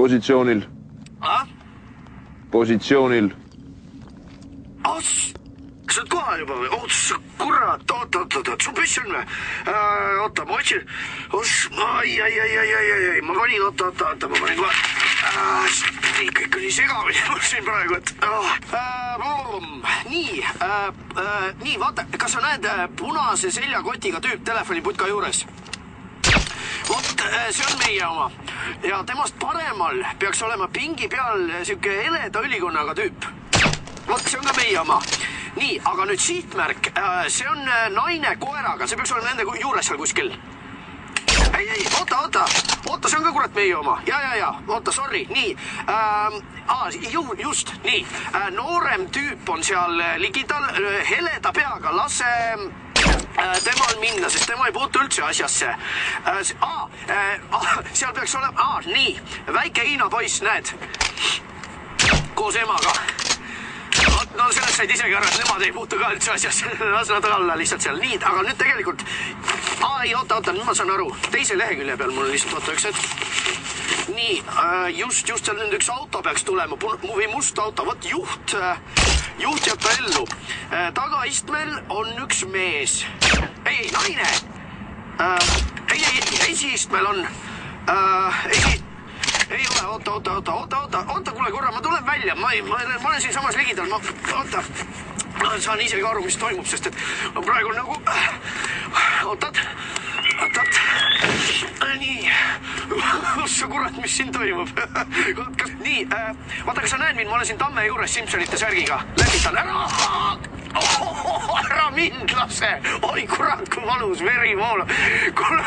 Positsioonil. Positsioonil. Kas sa oled kohal juba või? Kurat, oota, sul püss on või? Oota, ma otsin. Ma panin, oota, ma panin kohe. Kõik oli segamini, ma mõtlesin praegu, et... Nii, vaata, kas sa näed punase seljakotiga tüüp telefoniputka juures? Vot, see on meie oma. Ja temast paremal peaks olema pingi peal siuke heleda ülikonnaga tüüp. Vot, see on ka meie oma. Nii, aga nüüd sihtmärk, see on naine koeraga, see peaks olema nende juures seal kuskil. Ei, oota, see on ka kurat meie oma. Ja, oota, sorry, nii. Just, nii. Noorem tüüp on seal ligidal, heleda peaga, lase temal minna, sest tema ei puutu üldse asjasse. Seal peaks olema, nii, väike Hiina poiss, näed, koos emaga. No sellest said isegi aru, et nemad ei puutu ka üldse asjasse, las nad alla lihtsalt seal. Nii, aga nüüd tegelikult, oota, nüüd ma saan aru, teise lehekülje peal mul lihtsalt, oota, üks hetk. Nii, just seal nüüd üks auto peaks tulema, või must auto, võt juht jääb ta ellu. Tagaistmel on üks mees. Ei, naine. Esiistmel on. Ei ole, oota, kuule korra, ma tulen välja. Ma olen siin samas ligidal. Oota, saan ise ka aru, mis toimub, sest et praegu on nagu... Ootad. Nii. Ossa kurat, mis siin toimub. Nii, vaata, kas sa näed mind? Ma olen siin tamme juures Simpsonite särgiga. Läbitan ära mind lase. Oi kurat, kui valus veri voolab. Kuule,